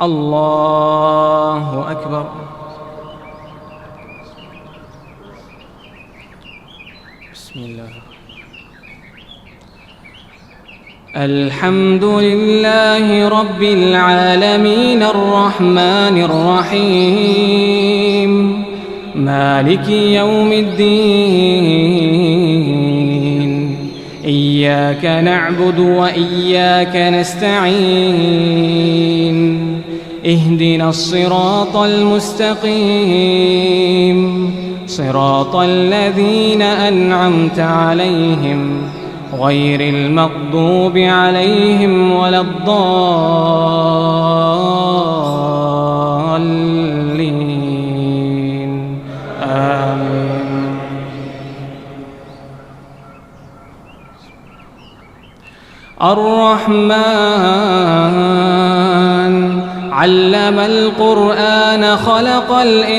الله أكبر. بسم الله. الحمد لله رب العالمين الرحمن الرحيم مالك يوم الدين إياك نعبد وإياك نستعين اهدنا الصراط المستقيم صراط الذين أنعمت عليهم غير المغضوب عليهم ولا الضالين آمين. الرحمن علم القرآن خلق الإنسان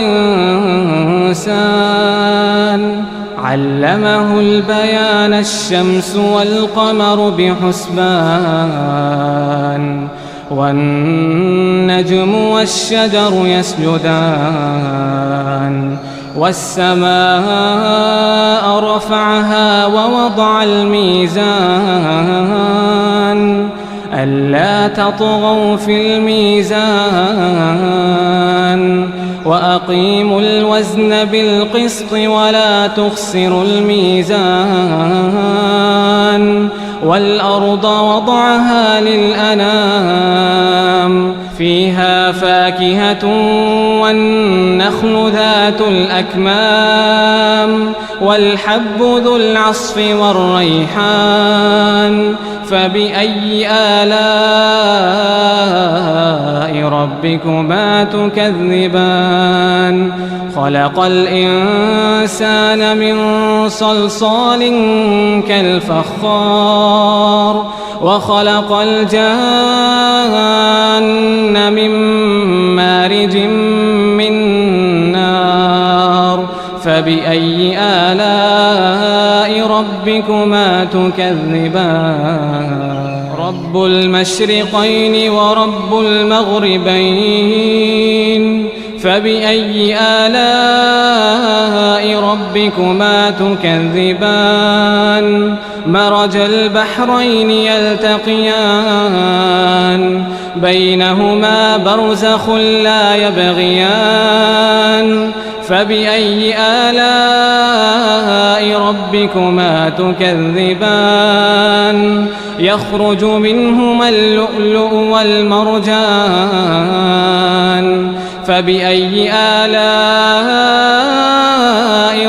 علمه البيان الشمس والقمر بحسبان والنجم والشجر يسجدان والسماء رفعها ووضع الميزان ألا تطغوا في الميزان وأقيموا الوزن بالقسط ولا تخسروا الميزان والأرض وضعها للأنام فيها فاكهة والنخل ذات الأكمام والحب ذو العصف والريحان فبأي آلاء ربكما تكذبان خلق الإنسان من صلصال كالفخار وخلق الجان من مارج من نار فبأي آلاء ربكما تكذبان رب المشرقين ورب المغربين فبأي آلاء ربكما تكذبان مرج البحرين يلتقيان بينهما برزخ لا يبغيان فبأي آلاء ربكما تكذبان يخرج منهما اللؤلؤ والمرجان فبأي آلاء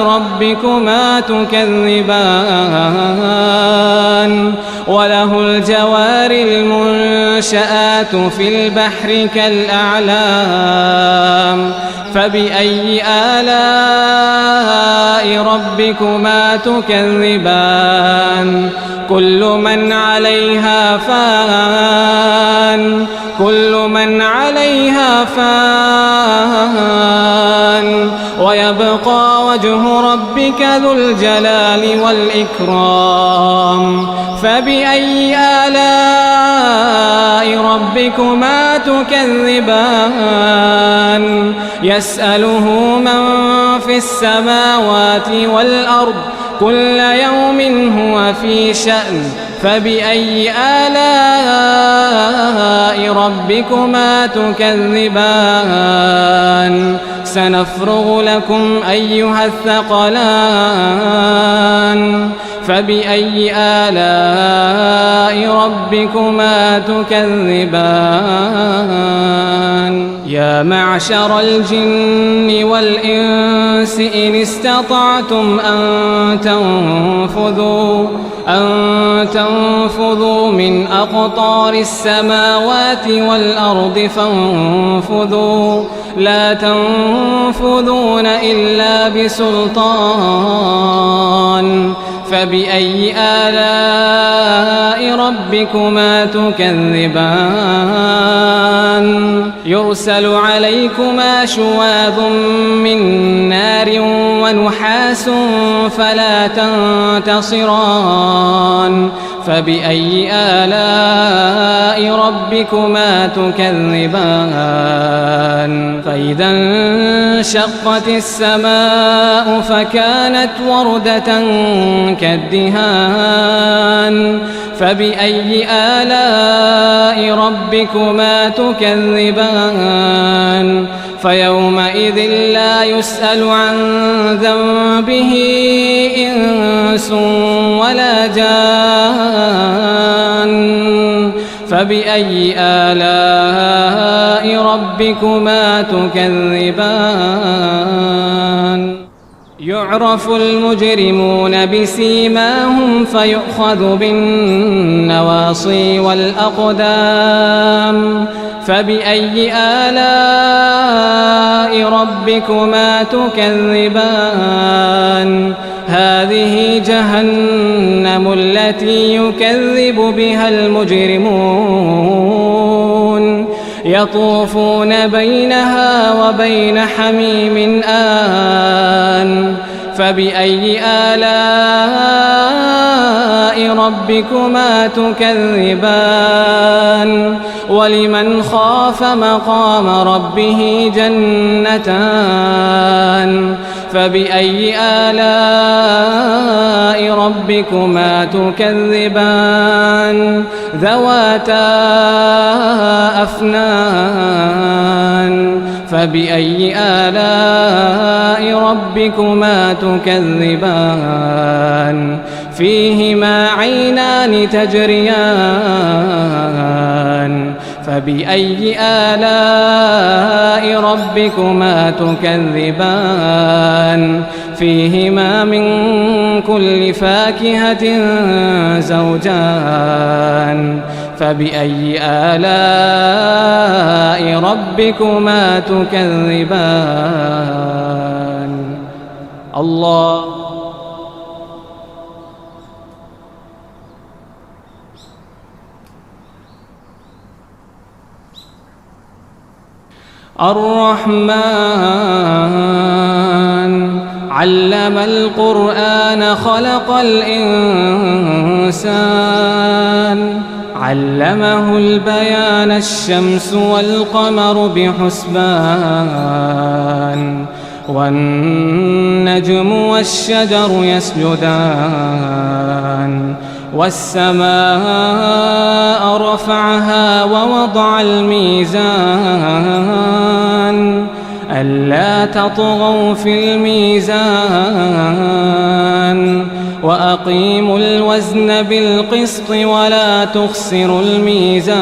ربكما تكذبان وله الجوار المنشآت في البحر كالأعلام فبأي آلاء ربكما تكذبان كل من عليها فان كل من عليها فان ويبقى وجه ربك ذو الجلال والإكرام فبأي آلاء ربكما تكذبان يسأله من في السماوات والأرض كل يوم هو في شأن فبأي آلاء ربكما تكذبان سنفرغ لكم أيها الثقلان فبأي آلاء ربكما تكذبان يا معشر الجن والإنس إن استطعتم أن تنفذوا من أقطار السماوات والأرض فانفذوا لا تنفذون إلا بسلطان فبأي آلاء ربكما تكذبان يرسل عليكما شواظ من نار ونحاس فلا تنتصران فبأي آلاء ربكما تكذبان فإذا انشقت السماء فكانت وردة كالدهان فبأي آلاء ربكما تكذبان فيومئذ لا يسأل عن ذنبه إنس ولا جان فبأي آلاء ربكما تكذبان يعرف المجرمون بسيماهم فيؤخذ بالنواصي والأقدام فبأي آلاء ربكما تكذبان هذه جهنم التي يكذب بها المجرمون يطوفون بينها وبين حميم آن فبأي آلاء ربكما تكذبان ولمن خاف مقام ربه جنتان فبأي آلاء ربكما تكذبان ذواتا أفنان فبأي آلاء ربكما تكذبان فيهما عينان تجريان فبأي آلاء ربكما تكذبان فيهما من كل فاكهة زوجان فبأي آلاء ربكما تكذبان الله الرحمن علم القرآن خلق الإنسان علمه البيان الشمس والقمر بحسبان والنجم والشجر يسجدان والسماء رفعها ووضع الميزان ألا تطغوا في الميزان وأقيموا الوزن بالقسط ولا تخسروا الميزان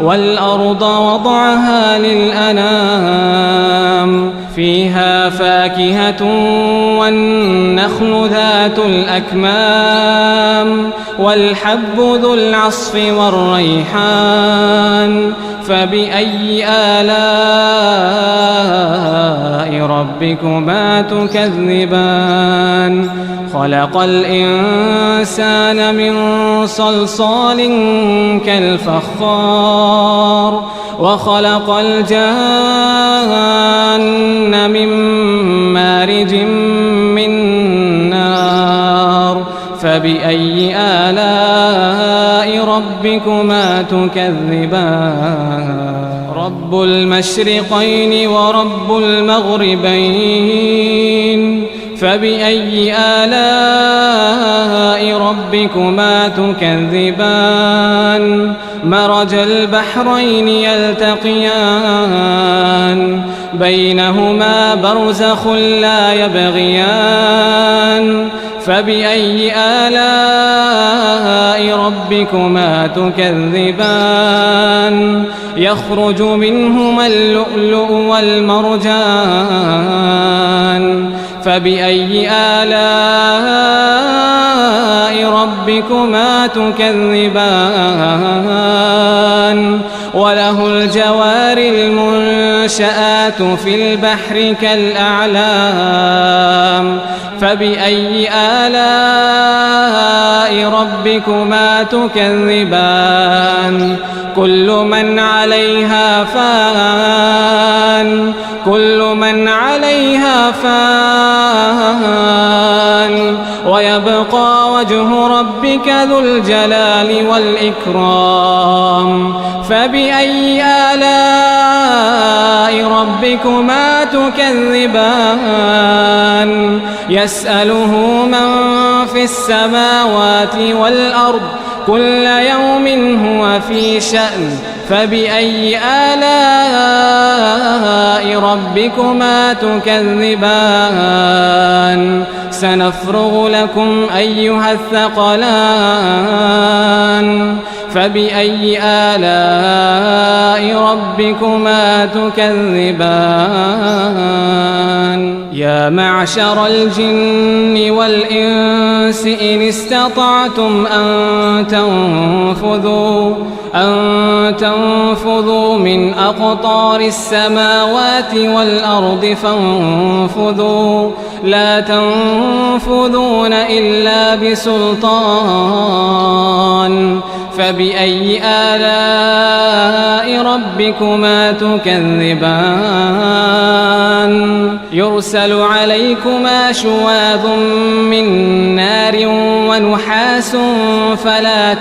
والأرض وضعها للأنام فيها فاكهة والنخل ذات الأكمام والحب ذو العصف والريحان فبأي آلاء ربكما تكذبان خلق الإنسان من صلصال كالفخار وخلق الجان من مارج من نار فبأي آلاء ربكما تكذبان رب المشرقين ورب المغربين فبأي آلاء ربكما تكذبان مرج البحرين يلتقيان بينهما برزخ لا يبغيان فبأي آلاء ربكما تكذبان يخرج منهما اللؤلؤ والمرجان فبأي آلاء ربكما تكذبان وله الجوار المنشآت في البحر كالأعلام فبأي آلاء ربكما تكذبان كل من عليها فان كل من عليها فان ويبقى وجه ربك ذو الجلال والإكرام فبأي آلاء ربكما تكذبان يسأله من في السماوات والأرض كل يوم هو في شأن فبأي آلاء ربكما تكذبان سنفرغ لكم أيها الثقلان فبأي آلاء ربكما تكذبان يا معشر الجن والإنس إن استطعتم أن تنفذوا من أقطار السماوات والأرض فانفذوا لا تنفذون إلا بسلطان فبأي آلاء ربكما تكذبان يرسل عليكما شواظ من نار ونحاس فلا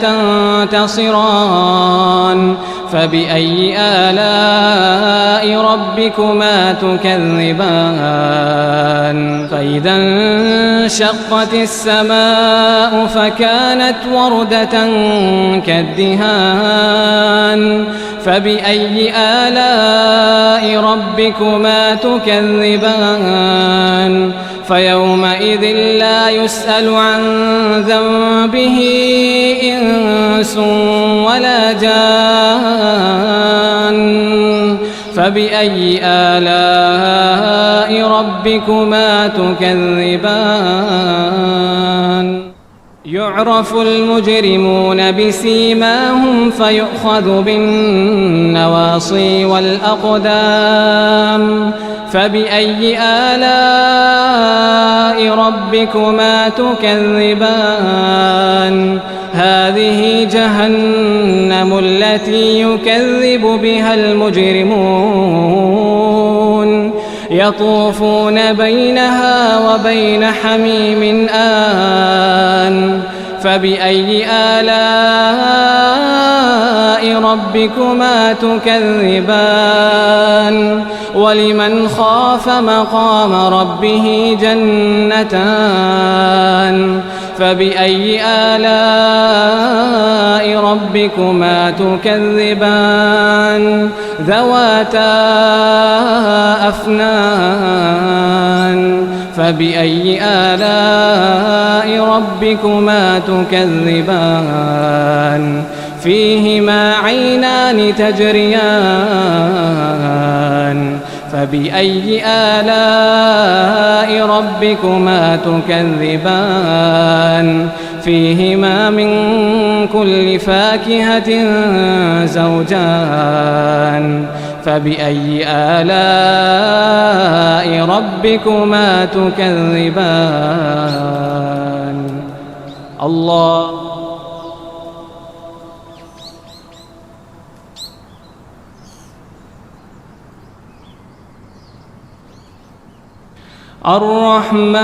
تنتصران فبأي آلاء ربكما تكذبان فإذا انشقت السماء فكانت وردة كالدهان فبأي آلاء ربكما تكذبان فيومئذ لا يسأل عن ذنبه إنس ولا جان فبأي آلاء ربكما تكذبان يعرف المجرمون بسيماهم فيؤخذ بالنواصي والأقدام فبأي آلاء ربكما تكذبان هذه جهنم التي يكذب بها المجرمون يطوفون بينها وبين حميم آن فبأي آلاء ربكما تكذبان ولمن خاف مقام ربه جنتان فبأي آلاء ربكما تكذبان ذواتا أفنان فبأي آلاء ربكما تكذبان فيهما عينان تجريان فبأي آلاء ربكما تكذبان فيهما من كل فاكهة زوجان فبأي آلاء ربكما تكذبان الله الرحمن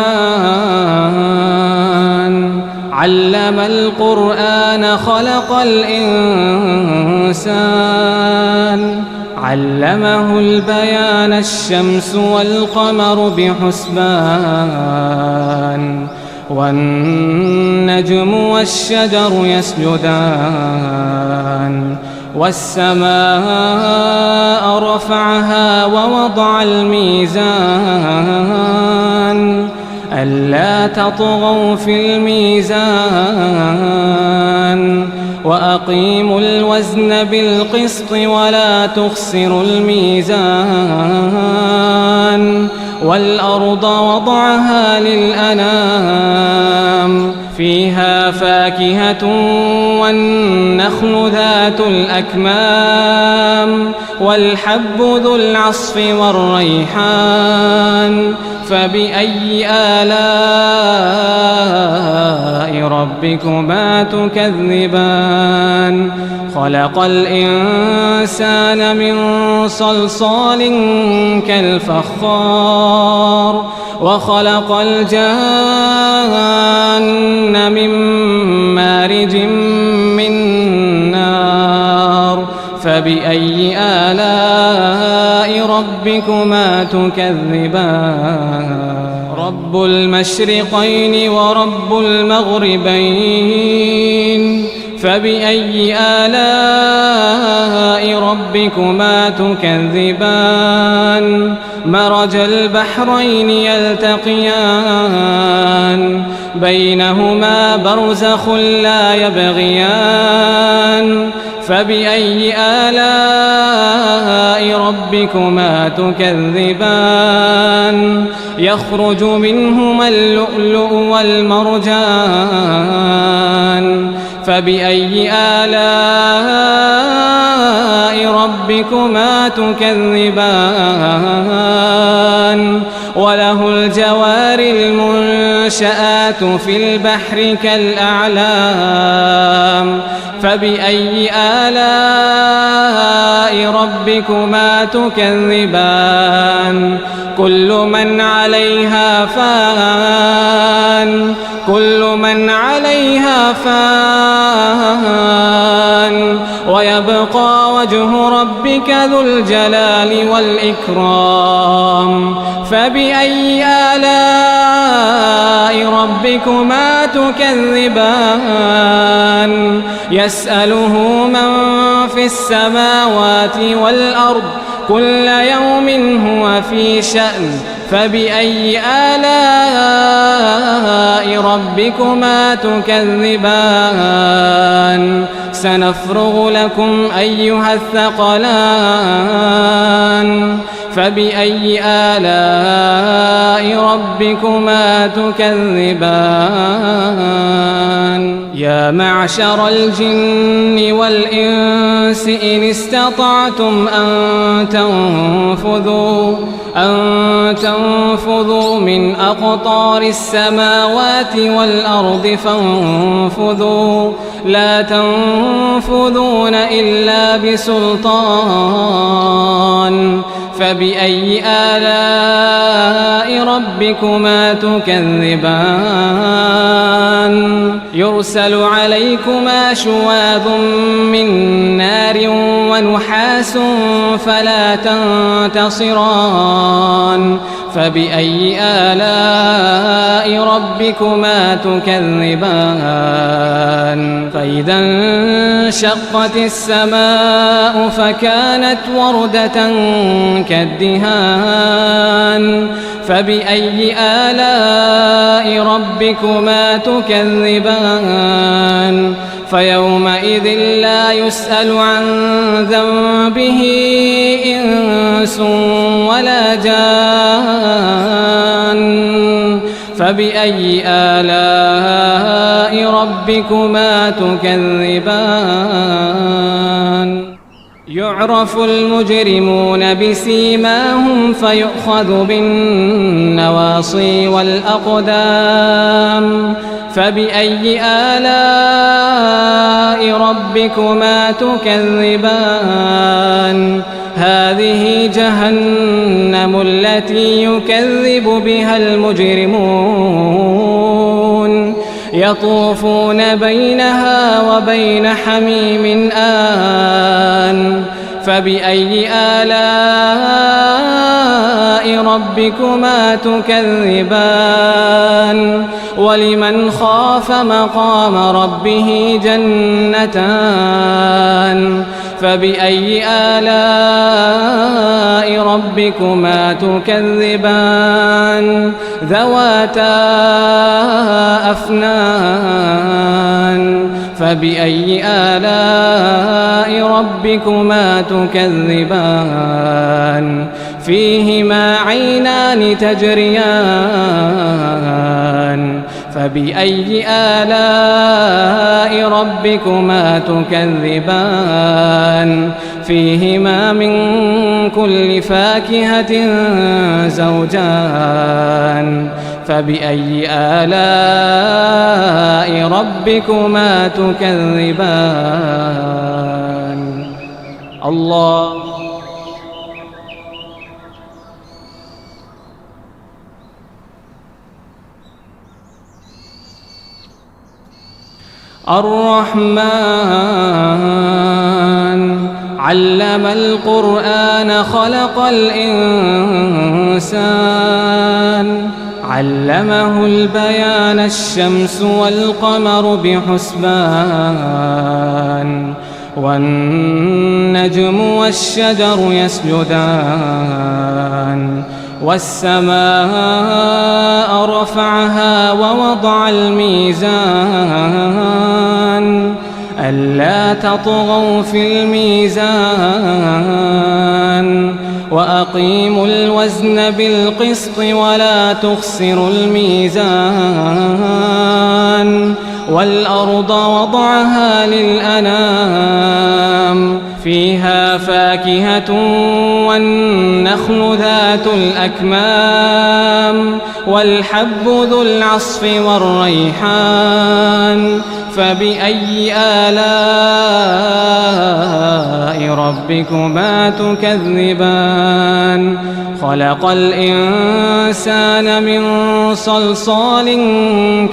علم القرآن خلق الإنسان علمه البيان الشمس والقمر بحسبان والنجم والشجر يسجدان والسماء رفعها ووضع الميزان ألا تطغوا في الميزان وأقيموا الوزن بالقسط ولا تخسروا الميزان والأرض وضعها للأنام فيها فاكهة والنخل ذات الأكمام والحب ذو العصف والريحان فبأي آلاء ربكما تكذبان خلق الإنسان من صلصال كالفخار وخلق الجان من مارج من نار فبأي آلاء ربكما تكذبان رب المشرقين ورب المغربين فبأي آلاء ربكما تكذبان مرج البحرين يلتقيان بينهما برزخ لا يبغيان فبأي آلاء ربكما تكذبان يخرج منهما اللؤلؤ والمرجان فبأي آلاء ربكما تكذبان وله الجوار المنشآت في البحر كالأعلام فبأي آلاء ربكما تكذبان كل من عليها فان كل من عليها فان ويبقى وجه ربك ذو الجلال والإكرام فبأي آلاء ربكما تكذبان يسأله من في السماوات والأرض كل يوم هو في شأن فبأي آلاء ربكما تكذبان سنفرغ لكم أيها الثقلان فبأي آلاء ربكما تكذبان يا معشر الجن والإنس إن استطعتم أن تنفذوا من أقطار السماوات والأرض فانفذوا لا تنفذون إلا بسلطان فبأي آلاء ربكما تكذبان يرسل عليكما شواظ من نار ونحاس فلا تنتصران فبأي آلاء ربكما تكذبان فإذا انشقت السماء فكانت وردة كالدهان فبأي آلاء ربكما تكذبان فيومئذ لا يسأل عن ذنبه إنس ولا جان فبأي آلاء ربكما تكذبان يعرف المجرمون بسيماهم فيؤخذ بالنواصي والأقدام فبأي آلاء ربكما تكذبان هذه جهنم التي يكذب بها المجرمون يطوفون بينها وبين حميم آن فبأي آلاء ربكما تكذبان ولمن خاف مقام ربه جنتان فبأي آلاء ربكما تكذبان ذواتا أفنان فبأي آلاء ربكما تكذبان فيهما عينان تجريان فبأي آلاء ربكما تكذبان فيهما من كل فاكهة زوجان فبأي آلاء ربكما تكذبان الله الرحمن علم القرآن خلق الإنسان علمه البيان الشمس والقمر بحسبان والنجم والشجر يسجدان والسماء رفعها ووضع الميزان ألا تطغوا في الميزان وأقيموا الوزن بالقسط ولا تخسروا الميزان والأرض وضعها للأنام فيها فاكهة والنخل ذات الأكمام والحب ذو العصف والريحان فبأي آلاء ربكما تكذبان خلق الإنسان من صلصال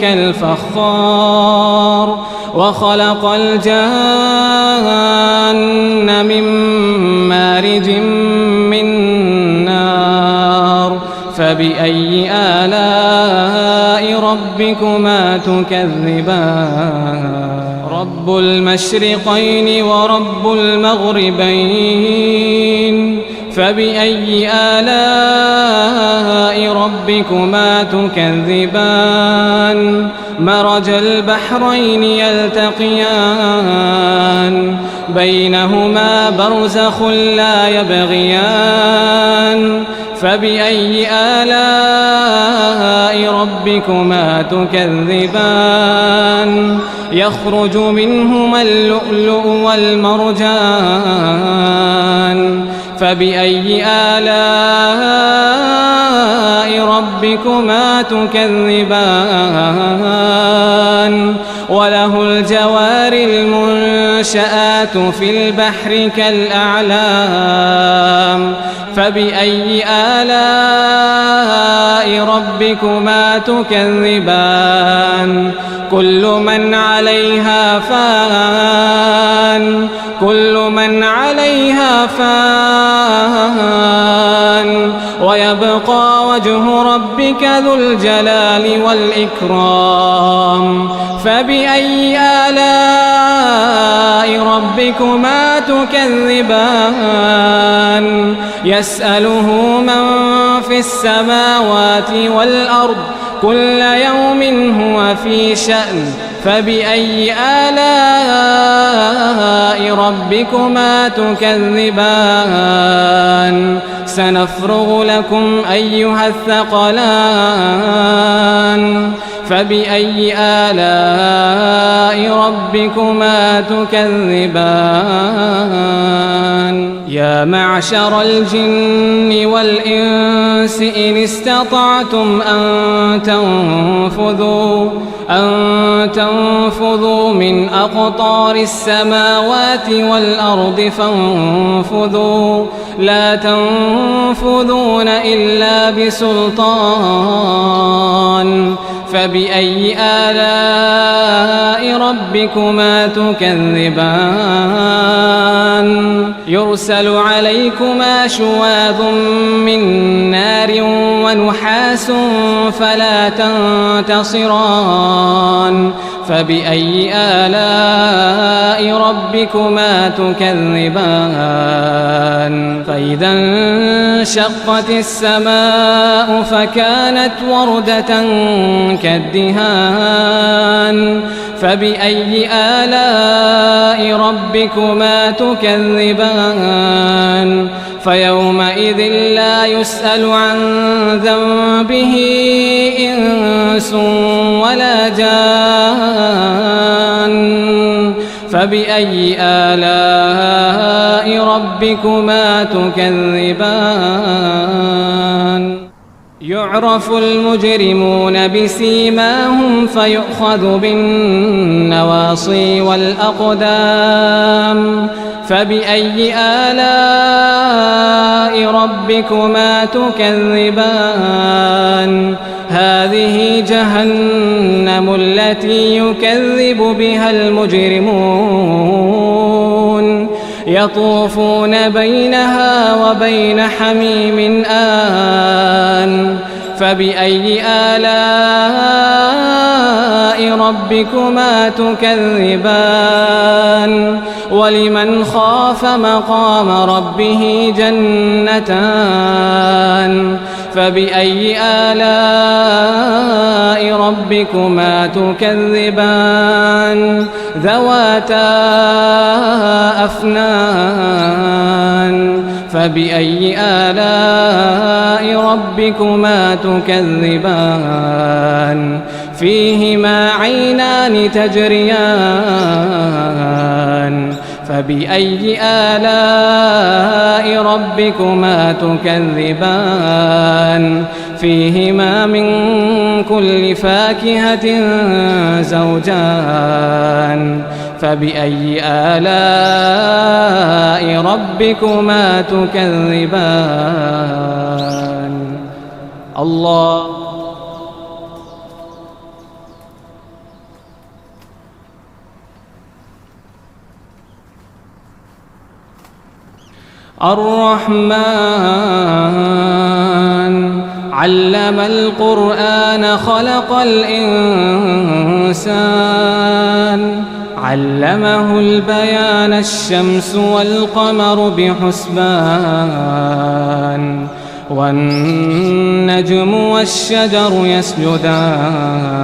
كالفخار وخلق الجان من مارج من نار فبأي آلاء ربكما تكذبان رب المشرقين ورب المغربين فبأي آلاء ربكما تكذبان مرج البحرين يلتقيان بينهما برزخ لا يبغيان فبأي آلاء ربكما تكذبان يخرج منهما اللؤلؤ والمرجان فبأي آلاء ربكما تكذبان وله الجوار المنشآت في البحر كالأعلام فبأي آلاء ربكما تكذبان كل من عليها فان كل من عليها فان ويبقى وجه ربك ذو الجلال والإكرام فبأي آلاء ربكما تكذبان يسأله من في السماوات والأرض كل يوم هو في شأن فبأي آلاء ربكما تكذبان سنفرغ لكم أيها الثقلان فبأي آلاء ربكما تكذبان يا معشر الجن والإنس إن استطعتم أن تنفذوا من أقطار السماوات والأرض فانفذوا لا تنفذون إلا بسلطان فبأي آلاء ربكما تكذبان يرسل عليكما شواظ من نار ونحاس فلا تنتصران فبأي آلاء ربكما تكذبان فإذا انشقت السماء فكانت وردة كالدهان فبأي آلاء ربكما تكذبان فيومئذ لا يسأل عن ذنبه إنس ولا جان فبأي آلاء ربكما تكذبان يعرف المجرمون بسيماهم فيؤخذ بالنواصي والأقدام فبأي آلاء ربكما تكذبان هذه جهنم التي يكذب بها المجرمون يطوفون بينها وبين حميم آن فبأي آلاء ربكما تكذبان ولمن خاف مقام ربه جنتان فبأي آلاء ربكما تكذبان ذواتا أفنان فبأي آلاء ربكما تكذبان فيهما عينان تجريان فبأي آلاء ربكما تكذبان فيهما من كل فاكهة زوجان فبأي آلاء ربكما تكذبان الله الرحمن علم القرآن خلق الإنسان علمه البيان الشمس والقمر بحسبان والنجم والشجر يسجدان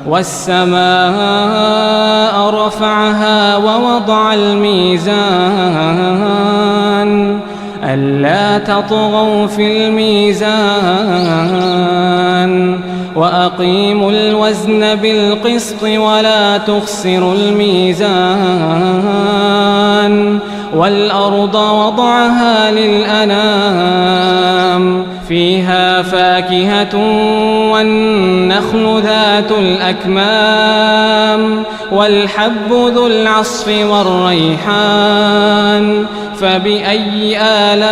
والسماء رفعها ووضع الميزان ألا تطغوا في الميزان وأقيموا الوزن بالقسط ولا تخسروا الميزان والأرض وضعها للأنام فيها فاكهة والنخل ذات الأكمام والحب ذو العصف والريحان فبأي آلاء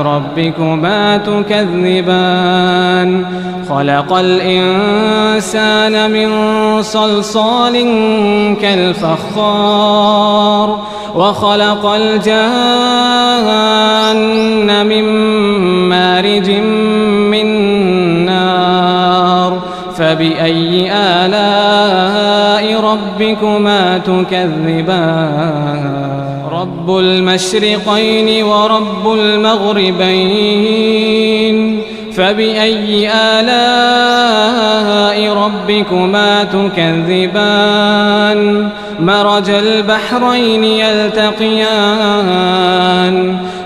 ربكما تكذبان خلق الإنسان من صلصال كالفخار وخلق الجان من مارج من نار فبأي آلاء ربكما تكذبان رب المشرقين ورب المغربين فبأي آلاء ربكما تكذبان مرج البحرين يلتقيان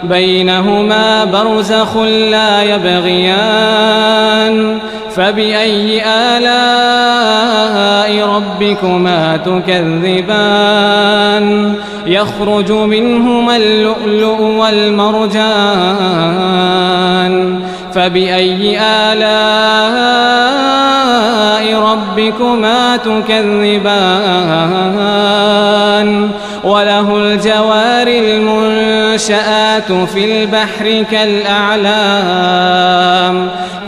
بينهما برزخ لا يبغيان فبأي آلاء ربكما تكذبان يخرج منهما اللؤلؤ والمرجان فبأي آلاء ربكما تكذبان وله الجوار المنشآت في البحر كالأعلام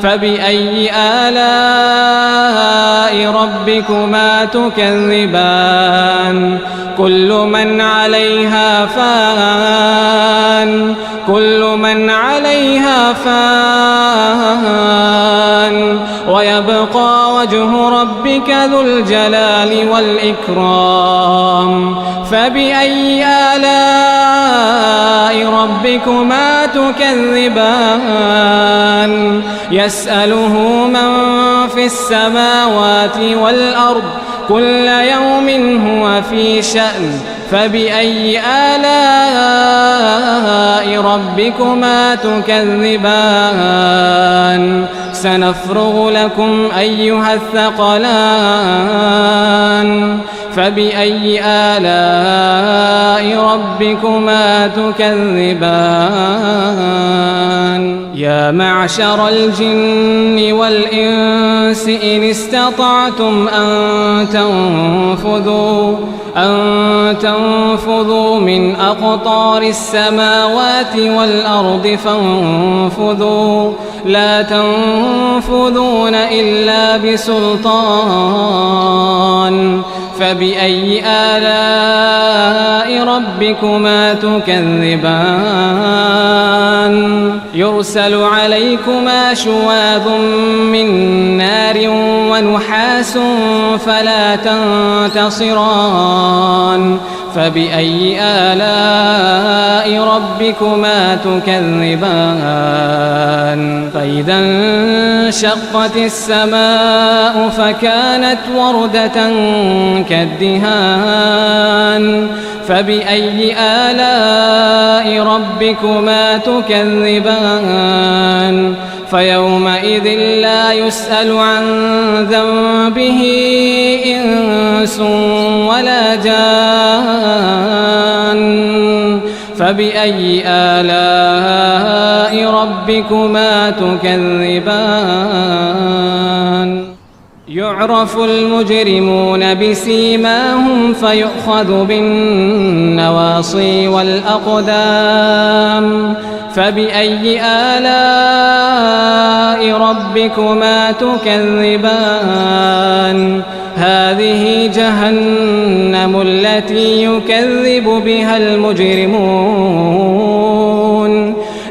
فبأي آلاء ربكما تكذبان كل من عليها فان كل من عليها فان ويبقى وجه ربك ذو الجلال والإكرام فبأي آلاء ربكما تكذبان يسأله من في السماوات والأرض كل يوم هو في شأن فبأي آلاء ربكما تكذبان سنفرغ لكم أيها الثقلان فبأي آلاء ربكما تكذبان يا معشر الجن والإنس إن استطعتم أن تنفذوا من أقطار السماوات والأرض فانفذوا لا تنفذون إلا بسلطان فبأي آلاء ربكما تكذبان يرسل عليكما شواظ من نار ونحاس فلا تنتصران فبأي آلاء ربكما تكذبان فإذا انشقت السماء فكانت وردة كالدهان فبأي آلاء ربكما تكذبان فيومئذ لا يسأل عن ذنبه إنس ولا جان فبأي آلاء ربكما تكذبان يعرف المجرمون بسيماهم فيؤخذ بالنواصي والأقدام فبأي آلاء ربكما تكذبان هذه جهنم التي يكذب بها المجرمون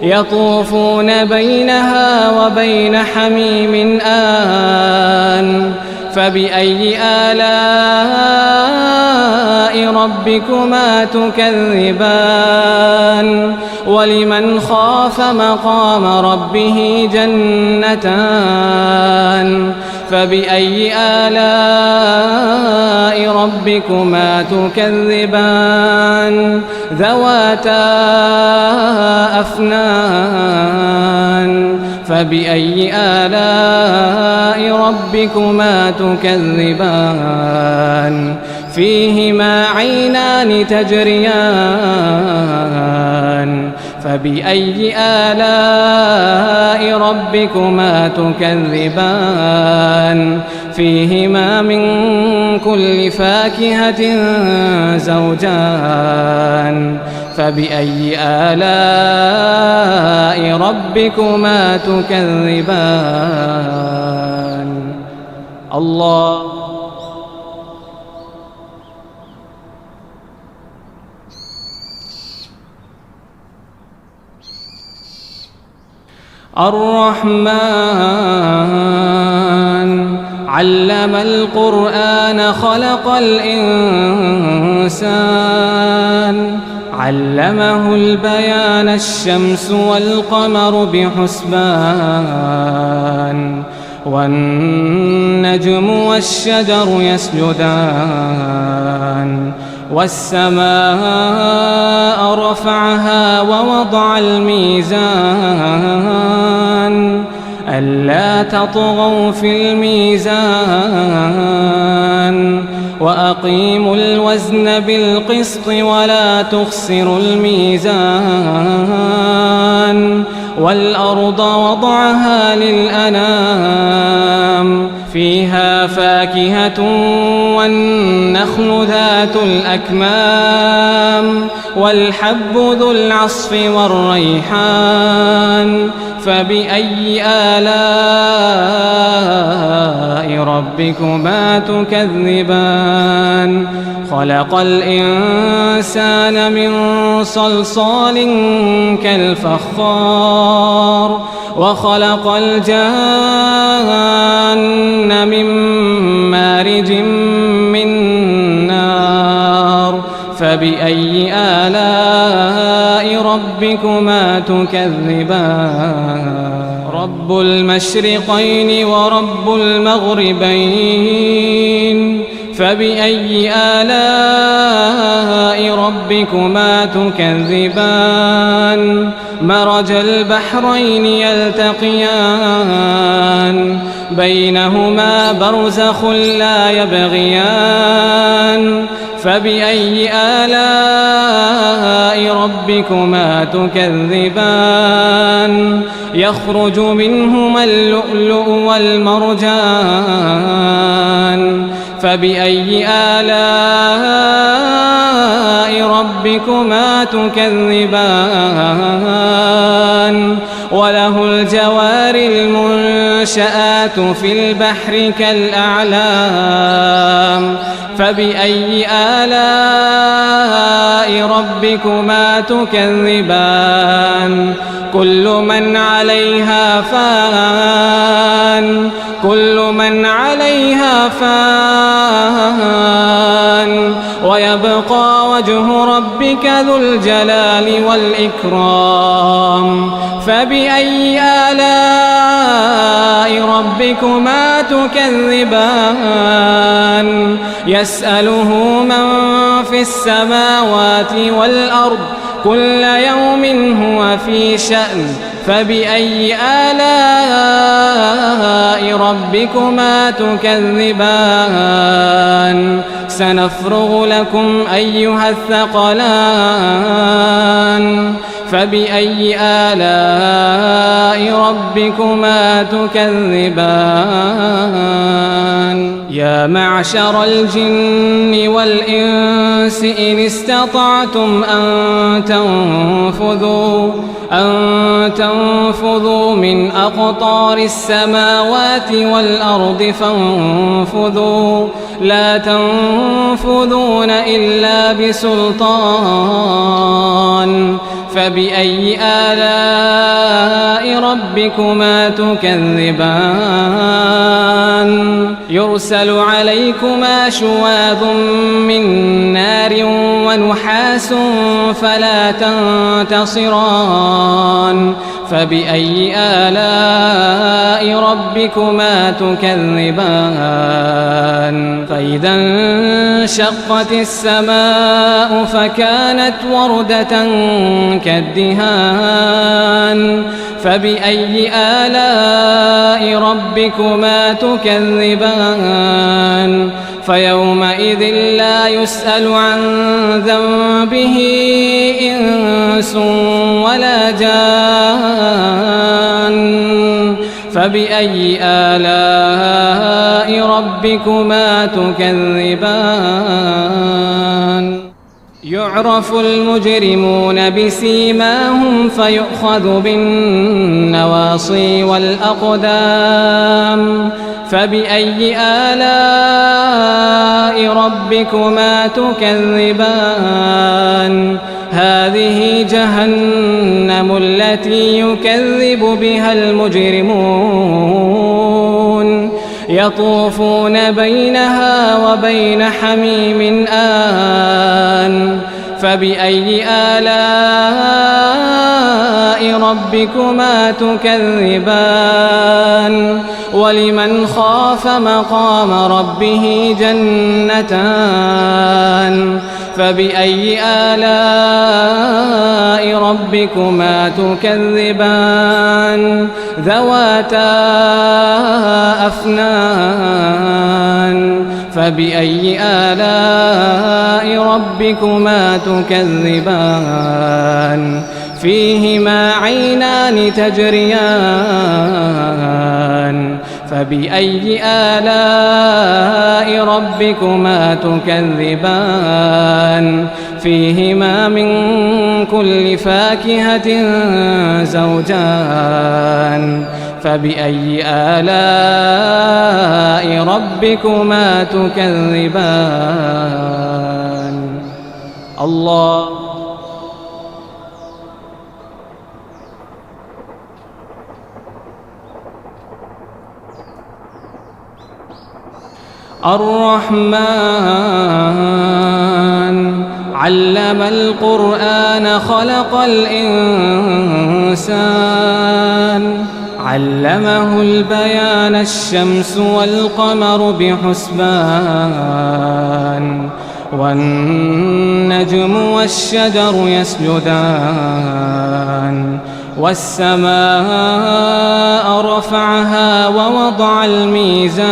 يطوفون بينها وبين حميم آن فبأي آلاء ربكما تكذبان ولمن خاف مقام ربه جنتان فبأي آلاء ربكما تكذبان ذواتا أفنان فبأي آلاء ربكما تكذبان فيهما عينان تجريان فبأي آلاء ربكما تكذبان فيهما من كل فاكهة زوجان فبأي آلاء ربكما تكذبان الله الرحمن علم القرآن خلق الإنسان علمه البيان الشمس والقمر بحسبان والنجم والشجر يسجدان والسماء رفعها ووضع الميزان ألا تطغوا في الميزان وأقيموا الوزن بالقسط ولا تخسروا الميزان والأرض وضعها للأنام فيها فاكهة والنخل ذات الأكمام والحب ذو العصف والريحان فبأي آلاء ربكما تكذبان خلق الإنسان من صلصال كالفخار وخلق الجان من مارج من نار فبأي آلاء ربكما تكذبان رب المشرقين ورب المغربين فبأي آلاء ربكما تكذبان مرج البحرين يلتقيان بينهما برزخ لا يبغيان فبأي آلاء ربكما تكذبان يخرج منهما اللؤلؤ والمرجان فبأي آلاء ربكما تكذبان وله الجوار المنشآت في البحر كالأعلام فبأي آلاء ربكما تكذبان كل من عليها فان ويبقى وجه ربك ذو الجلال والإكرام فبأي آلاء ربكما تكذبان يسأله من في السماوات والأرض كل يوم هو في شأن فبأي آلاء ربكما تكذبان سنفرغ لكم أيها الثقلان فبأي آلاء ربكما تكذبان يا معشر الجن والإنس إن استطعتم أن تنفذوا من أقطار السماوات والأرض فانفذوا لا تنفذون إلا بسلطان فبأي آلاء ربكما تكذبان يرسل عليكما شواظ من نار ونحاس فلا تنتصران فبأي آلاء ربكما تكذبان فإذا انشقت السماء فكانت وردة كالدهان فبأي آلاء ربكما تكذبان فيومئذ فلا يسأل عن ذنبه إنس ولا جان فبأي آلاء ربكما تكذبان يعرف المجرمون بسيماهم فيؤخذ بالنواصي والأقدام فبأي آلاء ربكما تكذبان هذه جهنم التي يكذب بها المجرمون يطوفون بينها وبين حميم آن فبأي آلاء ربكما تكذبان ولمن خاف مقام ربه جنتان فبأي آلاء ربكما تكذبان ذواتا أفنان فبأي آلاء ربكما تكذبان فيهما عينان تجريان فبأي آلاء ربكما تكذبان فيهما من كل فاكهة زوجان فبأي آلاء ربكما تكذبان الله الرحمن علم القرآن خلق الإنسان علمه البيان الشمس والقمر بحسبان والنجم والشجر يسجدان والسماء رفعها ووضع الميزان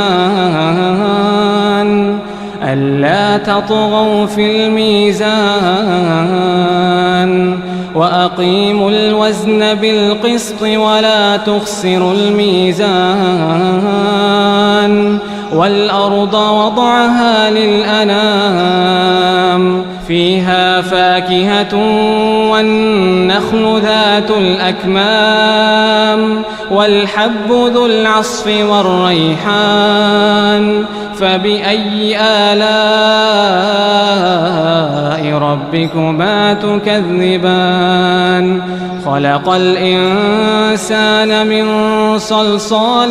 ألا تطغوا في الميزان وأقيموا الوزن بالقسط ولا تخسروا الميزان والأرض وضعها للأنام فيها فاكهة والنخل ذات الأكمام والحب ذو العصف والريحان فبأي آلاء ربكما تكذبان خلق الإنسان من صلصال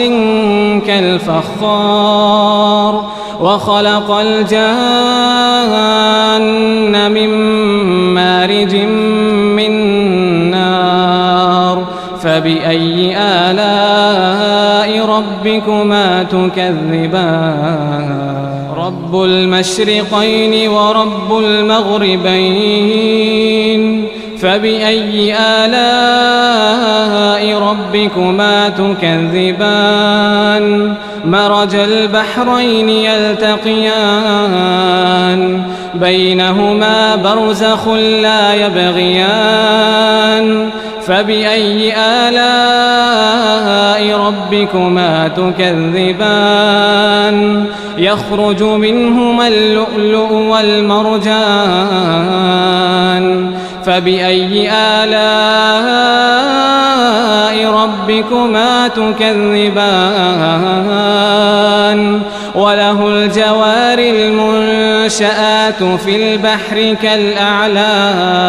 كالفخار وخلق الجان من مارج من نار فبأي آلاء ربكما تكذبان رب المشرقين ورب المغربين فبأي آلاء ربكما تكذبان مرج البحرين يلتقيان بينهما برزخ لا يبغيان فبأي آلاء ربكما تكذبان يخرج منهما اللؤلؤ والمرجان فبأي آلاء ربكما تكذبان وله الجوار المنشآت في البحر كالأعلام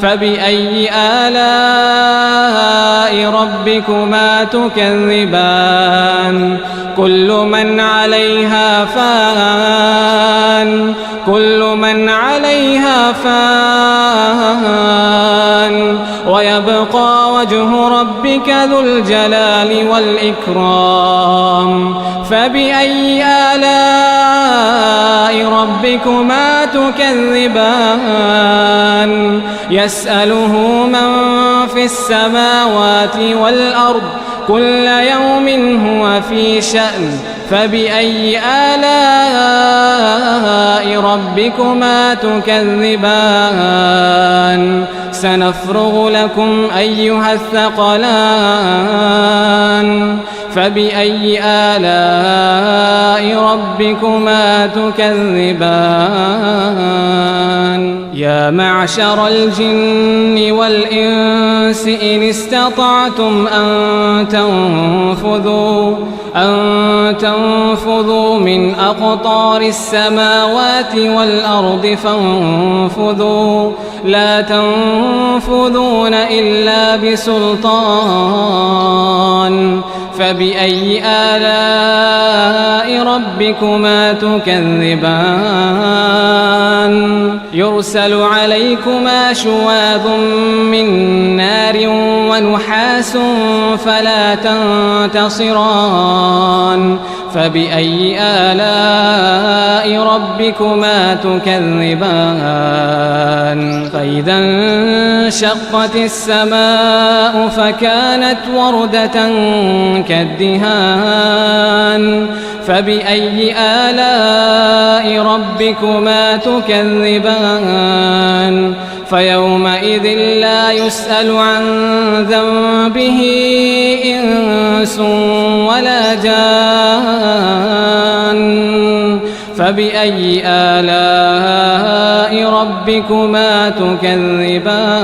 فبأي آلاء ربكما تكذبان كل من عليها فان كل من عليها فان ويبقى وجه ربك ذو الجلال والإكرام فبأي آلاء ربكما تكذبان يسأله من في السماوات والأرض كل يوم هو في شأن فبأي آلاء ربكما تكذبان سنفرغ لكم أيها الثقلان فبأي آلاء ربكما تكذبان يا معشر الجن والإنس إن استطعتم أن تنفذوا من أقطار السماوات والأرض فانفذوا لا تنفذون إلا بسلطان فبأي آلاء ربكما تكذبان يرسل عليكما شواظ من نار ونحاس فلا تنتصران فبأي آلاء ربكما تكذبان فإذا انشقت السماء فكانت وردة كالدهان فبأي آلاء ربكما تكذبان فيومئذ لا يسأل عن ذنبه إنس ولا جان فبأي آلاء ربكما تكذبان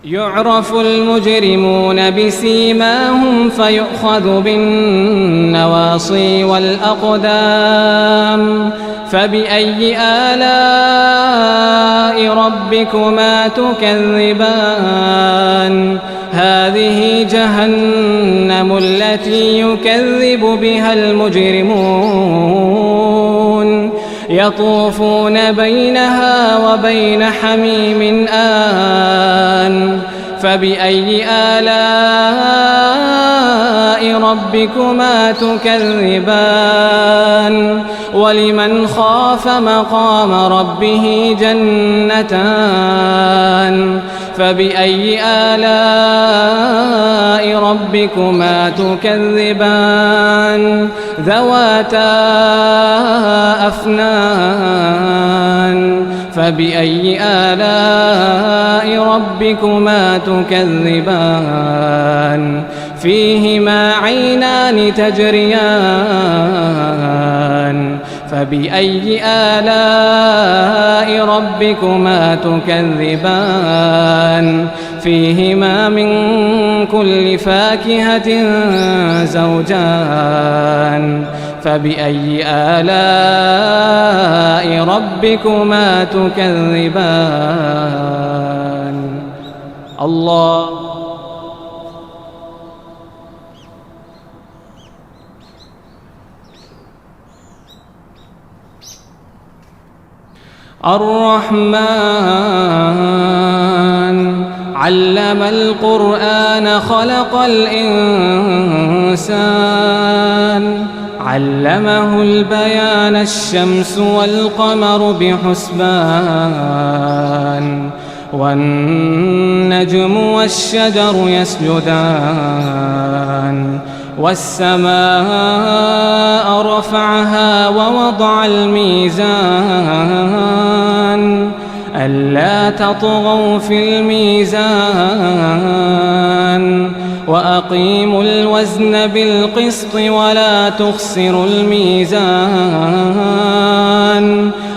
يعرف المجرمون بسيماهم فيؤخذ بالنواصي والأقدام فبأي آلاء ربكما تكذبان هذه جهنم التي يكذب بها المجرمون يطوفون بينها وبين حميم آن فبأي آلاء ربكما تكذبان ولمن خاف مقام ربه جنتان فبأي آلاء ربكما تكذبان ذواتا أفنان فبأي آلاء ربكما تكذبان فيهما عينان تجريان فبأي آلاء ربكما تكذبان فيهما من كل فاكهة زوجان فبأي آلاء ربكما تكذبان الله الرحمن علم القرآن خلق الإنسان علمه البيان الشمس والقمر بحسبان والنجم والشجر يسجدان والسماء رفعها ووضع الميزان ألا تطغوا في الميزان وأقيموا الوزن بالقسط ولا تخسروا الميزان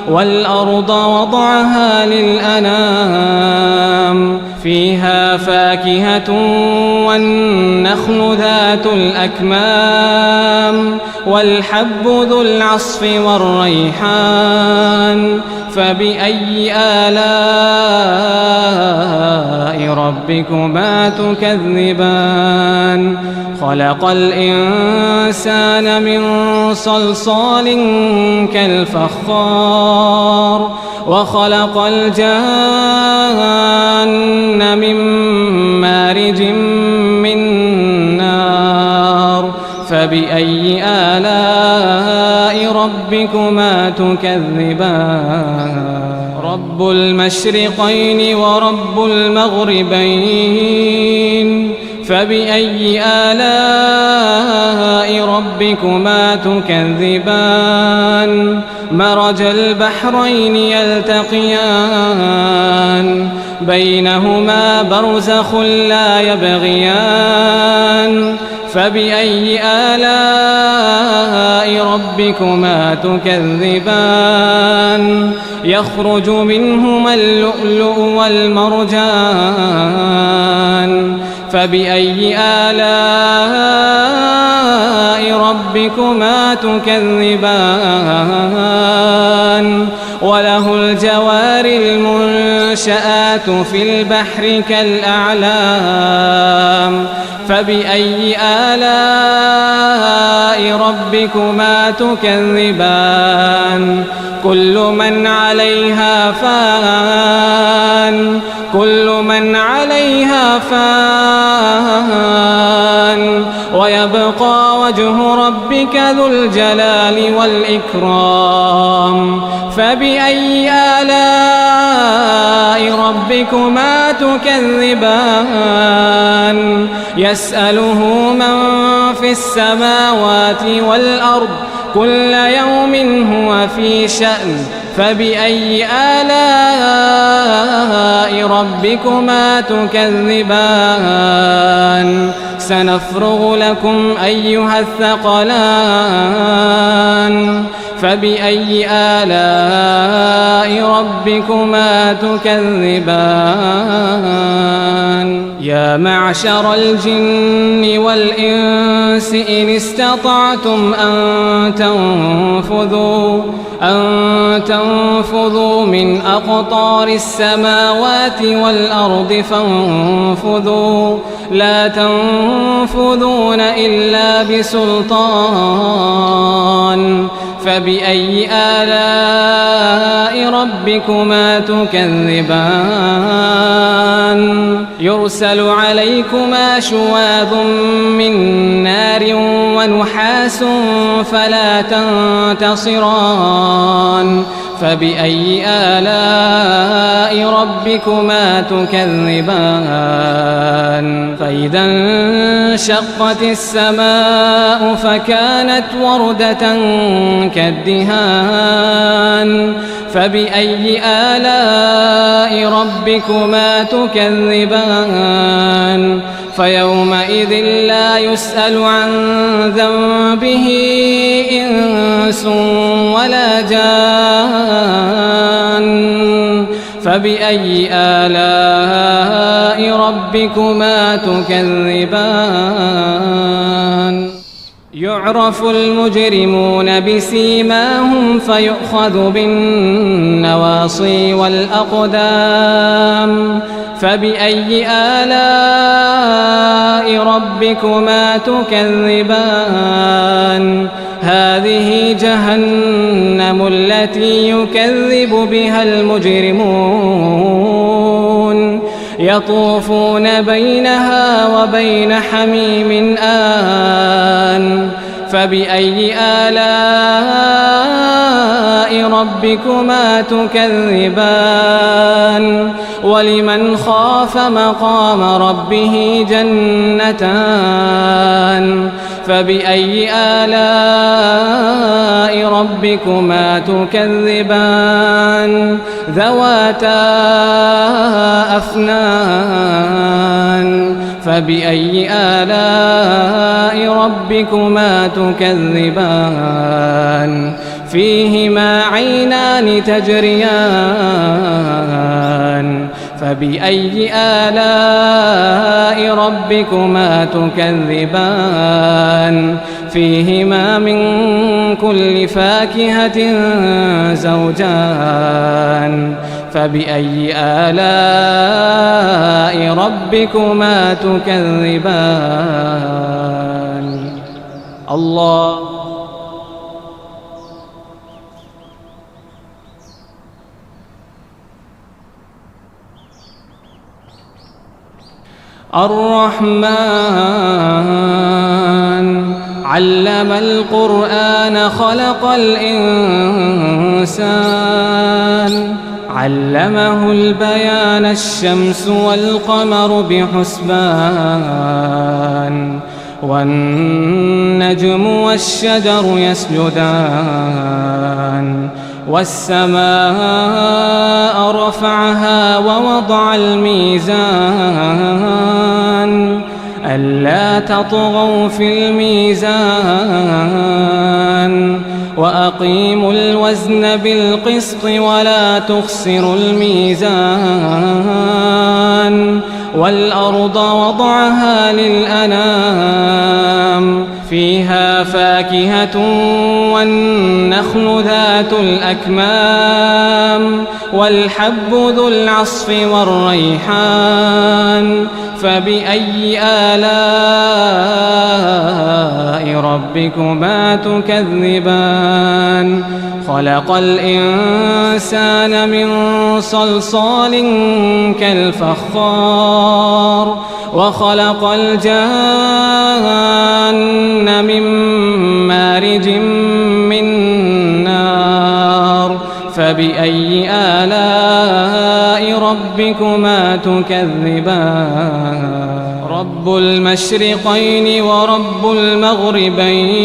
والأرض وضعها للأنام فيها فاكهة والنخل ذات الأكمام والحب ذو العصف والريحان فبأي آلاء ربكما تكذبان خلق الإنسان من صلصال كالفخار وخلق الجان من مارج من نار فبأي آلاء ربكما تكذبان رب المشرقين ورب المغربين فبأي آلاء ربكما تكذبان مرج البحرين يلتقيان بينهما برزخ لا يبغيان فبأي آلاء ربكما تكذبان يخرج منهما اللؤلؤ والمرجان فبأي آلاء ربكما تكذبان وله الجوار المنشآت في البحر كالأعلام فبأي آلاء ربكما تكذبان كل من عليها فان كل من عليها فان ويبقى وجه ربك ذو الجلال والإكرام فبأي آلاء ربكما تكذبان يسأله من في السماوات والأرض كل يوم هو في شأن فبأي آلاء ربكما تكذبان سنفرغ لكم أيها الثقلان فبأي آلاء ربكما تكذبان يا معشر الجن والإنس إن استطعتم أن تنفذوا من أقطار السماوات والأرض فانفذوا لا تنفذون إلا بسلطان فبأي آلاء ربكما تكذبان يرسل عليكما شواظ من نار ونحاس فلا تنتصران فبأي آلاء ربكما تكذبان فإذا انشقت السماء فكانت وردة كالدهان فبأي آلاء ربكما تكذبان فيومئذ لا يسأل عن ذنبه إنس ولا جان فبأي آلاء ربكما تكذبان يعرف المجرمون بسيماهم فيؤخذ بالنواصي والأقدام فبأي آلاء ربكما تكذبان هذه جهنم التي يكذب بها المجرمون يطوفون بينها وبين حميم آن فبأي آلاء ربكما تكذبان ولمن خاف مقام ربه جنتان فبأي آلاء ربكما تكذبان ذواتا أفنان فبأي آلاء ربكما تكذبان فيهما عينان تجريان فبأي آلاء ربكما تكذبان فيهما من كل فاكهة زوجان فبأي آلاء ربكما تكذبان الله الرحمن علم القرآن خلق الإنسان علمه البيان الشمس والقمر بحسبان والنجم والشجر يسجدان والسماء رفعها ووضع الميزان ألا تطغوا في الميزان وأقيموا الوزن بالقسط ولا تخسروا الميزان والأرض وضعها للأنام فيها فاكهة والنخل ذات الأكمام والحب ذو العصف والريحان فبأي آلاء ربكما تكذبان خلق الإنسان من صلصال كالفخار وخلق الجان من مارج من نار فبأي آلاء ربكما تكذبان رب المشرقين ورب المغربين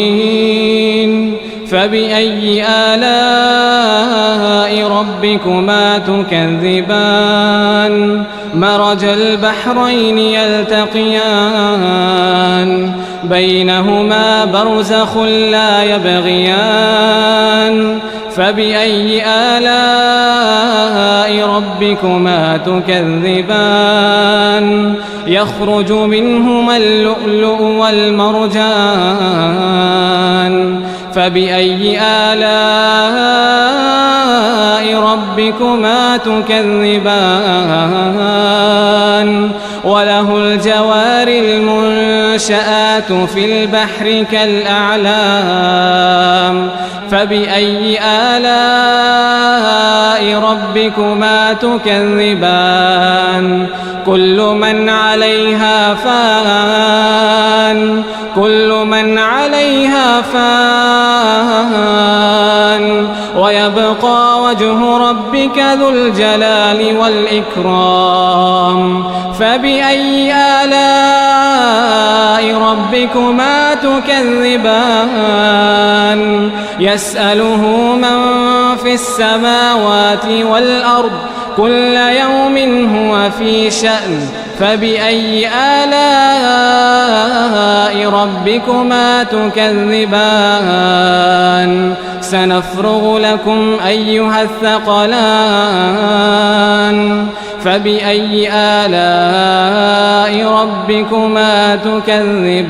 فبأي آلاء ربكما تكذبان مرج البحرين يلتقيان بينهما برزخ لا يبغيان فبأي آلاء ربكما تكذبان يخرج منهما اللؤلؤ والمرجان فبأي آلاء ربكما تكذبان وله الجوار المنشآت في البحر كالأعلام فبأي آلاء ربكما تكذبان كل من عليها فان كل من عليها فان ويبقى وجه ربك ذو الجلال والإكرام. فبأي آلاء ربكما تكذبان؟ يسأله من في السماوات والأرض كل يوم هو في شأن. فبأي آلاء ربكما تكذبان؟ سنفرغ لكم أيها الثقلان. فبأي آلاء ربكما تكذبان؟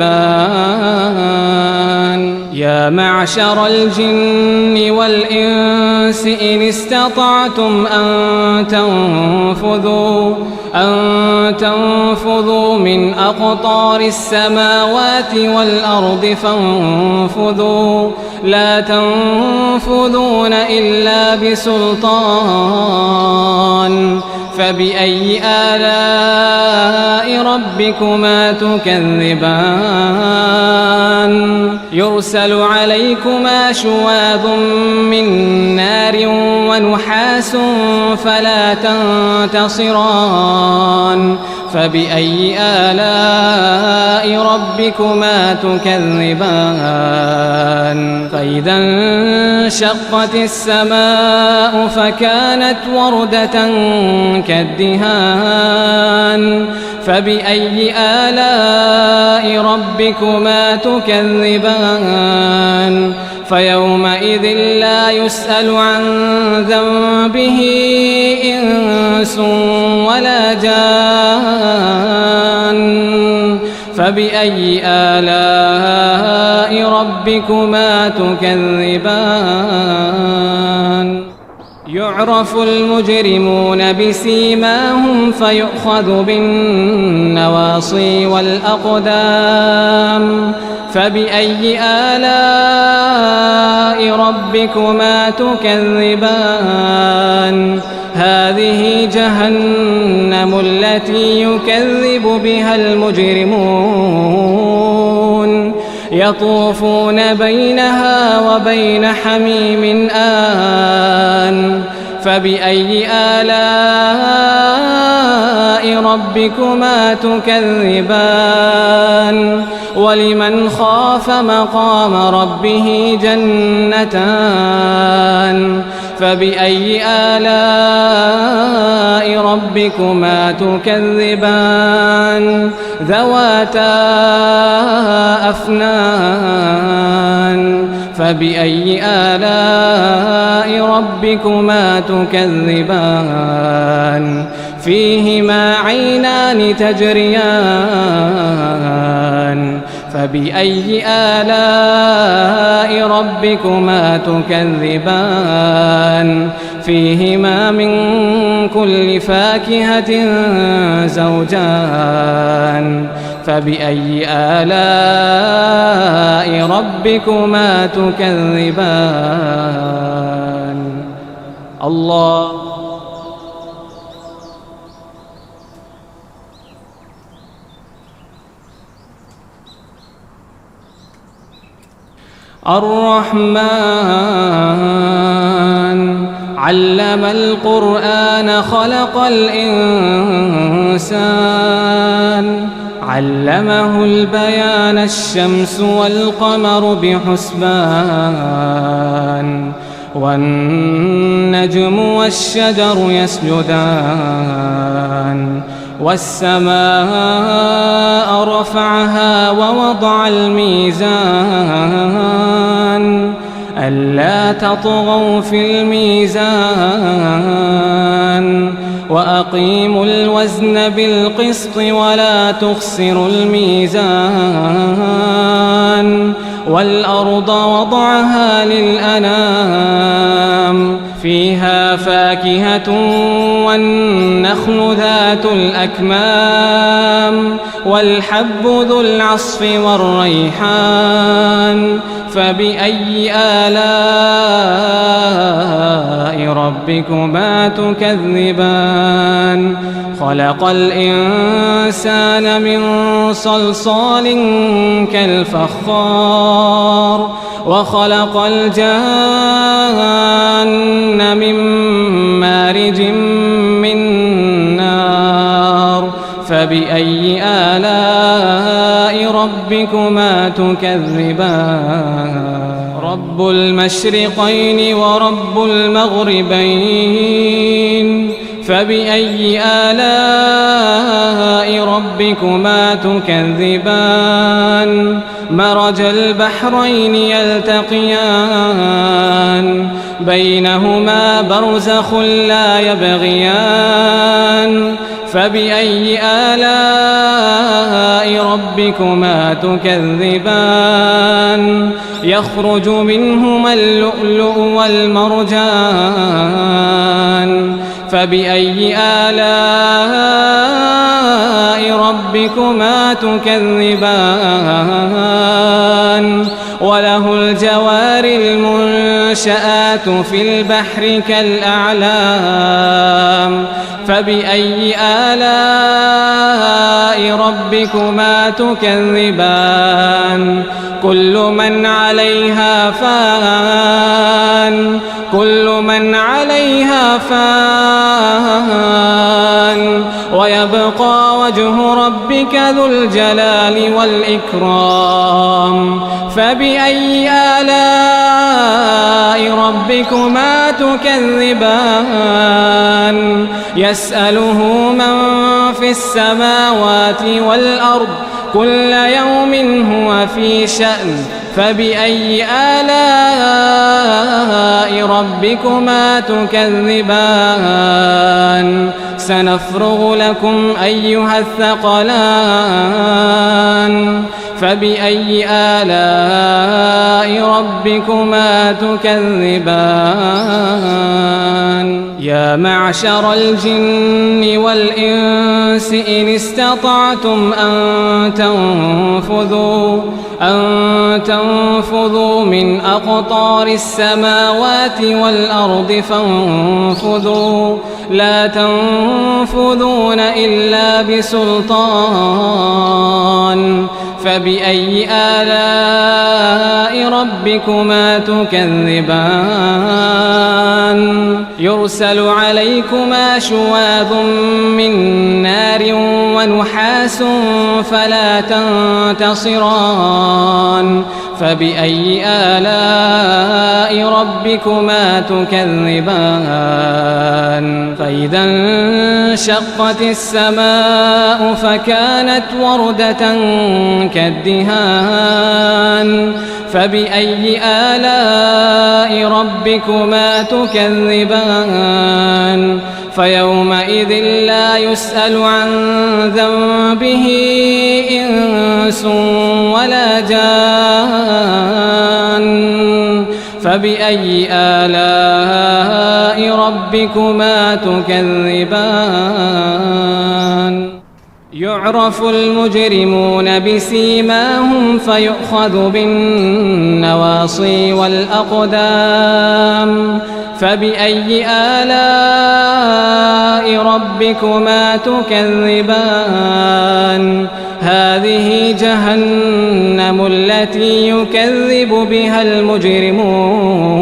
يا معشر الجن والإنس إن استطعتم أن تنفذوا من أقطار السماوات والأرض فانفذوا لا تنفذون إلا بسلطان. فبأي آلاء ربكما تكذبان؟ يرسل عليكما شواظ من نار ونحاس فلا تنتصران. فبأي آلاء ربكما تكذبان؟ فإذا انشقت السماء فكانت وردة كالدهان. فبأي آلاء ربكما تكذبان؟ فيومئذ لا يسأل عن ذنبه إنس ولا جان. فبأي آلاء ربكما تكذبان؟ يعرف المجرمون بسيماهم فيؤخذ بالنواصي والأقدام. فبأي آلاء ربكما تكذبان؟ هذه جهنم التي يكذب بها المجرمون يطوفون بينها وبين حميم آن. فبأي آلاء ربكما تكذبان؟ ولمن خاف مقام ربه جنتان. فبأي آلاء ربكما تكذبان؟ ذواتا أفنان. فبأي آلاء ربكما تكذبان؟ فيهما عينان تجريان. فبأي آلاء ربكما تكذبان؟ فيهما من كل فاكهة زوجان. فبأي آلاء ربكما تكذبان؟ الله الرحمن علم القرآن خلق الإنسان علمه البيان الشمس والقمر بحسبان والنجم والشجر يسجدان والسماء رفعها ووضع الميزان ألا تطغوا في الميزان وأقيموا الوزن بالقسط ولا تخسروا الميزان والأرض وضعها للأنام فيها فاكهة والنخل ذات الأكمام والحب ذو العصف والريحان فبأي آلاء ربكما تكذبان خلق الإنسان من صلصال كالفخار وخلق الجان من مارج من نار فبأي آلاء ربكما تكذبان رب المشرقين ورب المغربين فبأي آلاء ربكما تكذبان مرج البحرين يلتقيان بينهما برزخ لا يبغيان فبأي آلاء ربكما تكذبان يخرج منهما اللؤلؤ والمرجان فبأي آلاء ربكما تكذبان وله الجوار المنشآت في البحر كالأعلام فبأي آلاء ربكما تكذبان كل من عليها فان ويبقى وجه ربك ذو الجلال والإكرام فبأي آلاء ربكما تكذبان يسأله من في السماوات والأرض كل يوم هو في شأن فبأي آلاء ربكما تكذبان سنفرغ لكم أيها الثقلان فبأي آلاء ربكما تكذبان يا معشر الجن والإنس إن استطعتم أن تنفذوا من أقطار السماوات والأرض فانفذوا لا تنفذون إلا بسلطان فبأي آلاء ربكما تكذبان يرسل عليكما شواظ من نار ونحاس فلا تنتصران فبأي آلاء ربكما تكذبان فإذا انشقت السماء فكانت وردة كالدهان فبأي آلاء ربكما تكذبان فيومئذ لا يسأل عن ذنبه إنس ولا جان فبأي آلاء ربكما تكذبان يعرف المجرمون بسيماهم فيؤخذ بالنواصي والأقدام فبأي آلاء ربكما تكذبان هذه جهنم التي يكذب بها المجرمون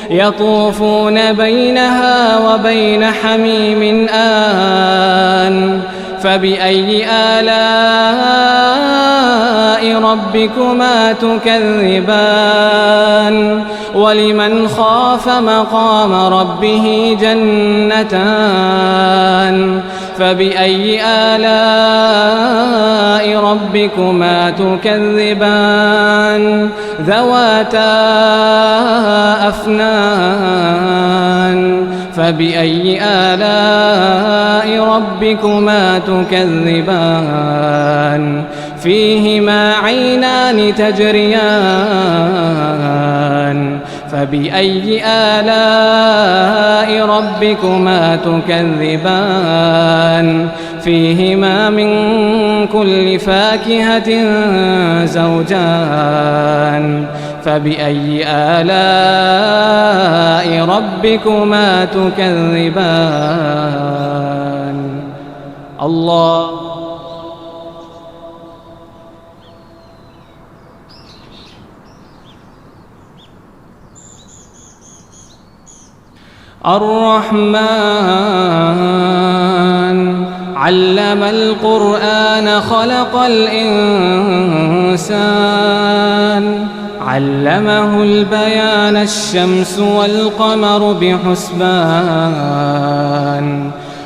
يطوفون بينها وبين حميم آن فبأي آلاء ربكما تكذبان ولمن خاف مقام ربه جنتان فبأي آلاء ربكما تكذبان ذواتا أفنان فبأي آلاء ربكما تكذبان فيهما عينان تجريان فبأي آلاء ربكما تكذبان فيهما من كل فاكهة زوجان فبأي آلاء ربكما تكذبان الله الرحمن علم القرآن خلق الإنسان علمه البيان الشمس والقمر بحسبان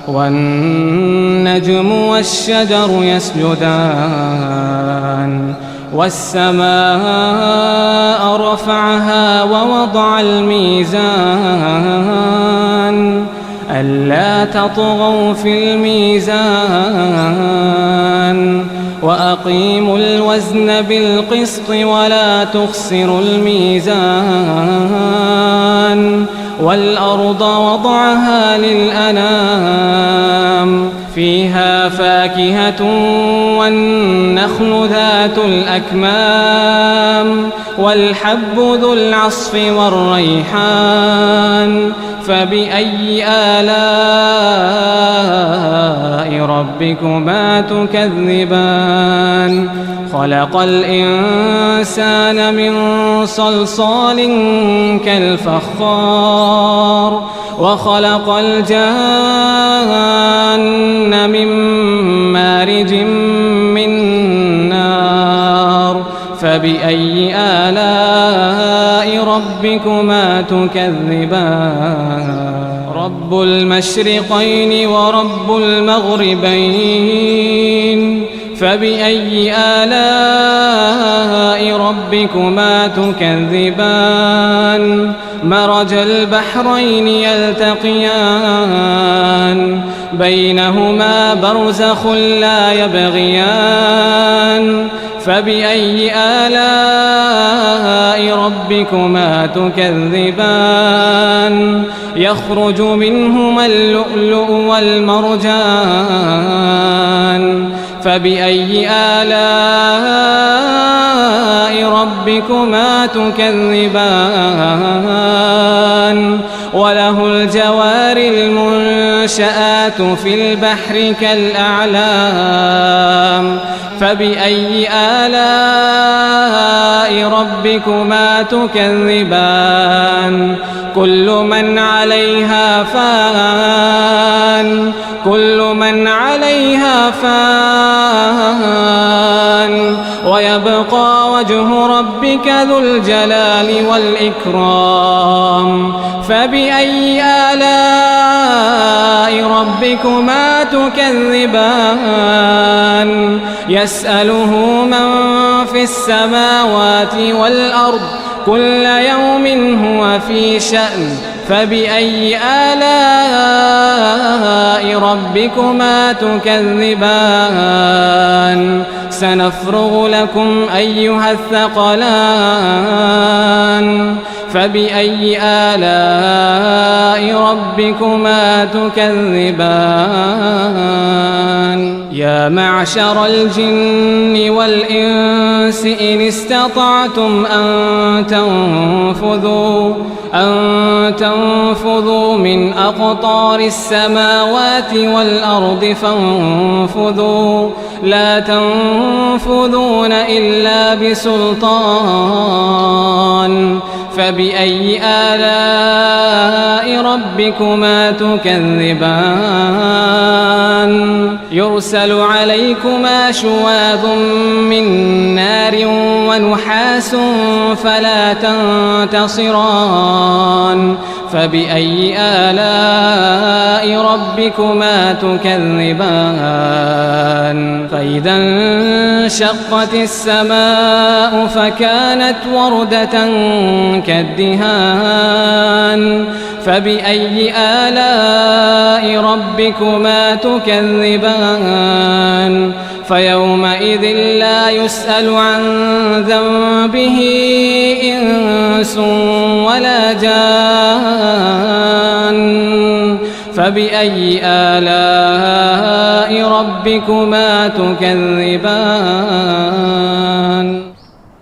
والنجم والشجر يسجدان والسماء رفعها ووضع الميزان ألا تطغوا في الميزان وأقيموا الوزن بالقسط ولا تخسروا الميزان والأرض وضعها للأنام فيها فاكهة والنخل ذات الأكمام والحب ذو العصف والريحان فبأي آلاء ربكما تكذبان خلق الإنسان من صلصال كالفخار وخلق الجان من مارج من نار فبأي آلاء ربكما تكذبان رب المشرقين ورب المغربين فبأي آلاء ربكما تكذبان مرج البحرين يلتقيان بينهما برزخ لا يبغيان فبأي آلاء ربكما تكذبان يخرج منهما اللؤلؤ والمرجان فبأي آلاء ربكما تكذبان وله الجوار المنشآت في البحر كالأعلام فبأي آلاء ربكما تكذبان كل من عليها فان كل من عليها فان ويبقى وجه ربك ذو الجلال والإكرام فبأي آلاء ربكما تكذبان يسأله من في السماوات والأرض كل يوم هو في شأن فبأي آلاء ربكما تكذبان سنفرغ لكم أيها الثقلان فبأي آلاء ربكما تكذبان يا معشر الجن والإنس إن استطعتم أن تنفذوا من أقطار السماوات والأرض فانفذوا لا تنفذون إلا بسلطان فبأي آلاء ربكما تكذبان يرسل عليكما شواظ من نار ونحاس فلا تنتصران فبأي آلاء ربكما تكذبان فإذا انشقت السماء فكانت وردة كالدهان فبأي آلاء ربكما تكذبان فيومئذ لا يسأل عن ذنبه إنس ولا جان فبأي آلاء ربكما تكذبان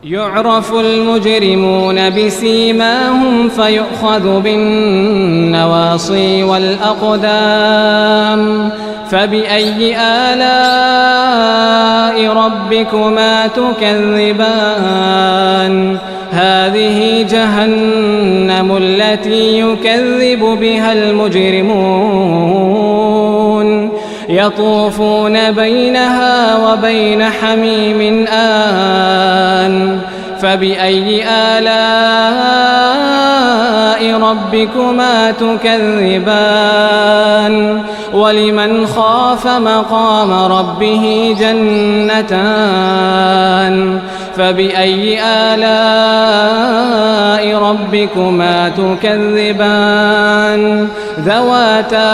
يعرف المجرمون بسيماهم فيؤخذ بالنواصي والأقدام فبأي آلاء ربكما تكذبان هذه جهنم التي يكذب بها المجرمون يطوفون بينها وبين حميم آن فبأي آلاء ربكما تكذبان ولمن خاف مقام ربه جنتان فبأي آلاء ربكما تكذبان ذواتا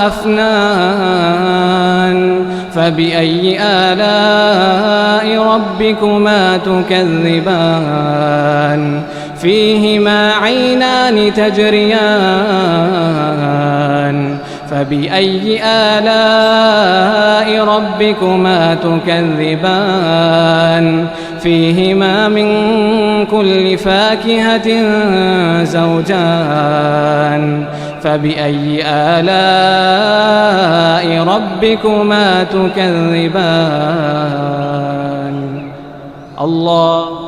أفنان فبأي آلاء ربكما تكذبان فيهما عينان تجريان فبأي آلاء ربكما تكذبان فيهما من كل فاكهة زوجان فبأي آلاء ربكما تكذبان الله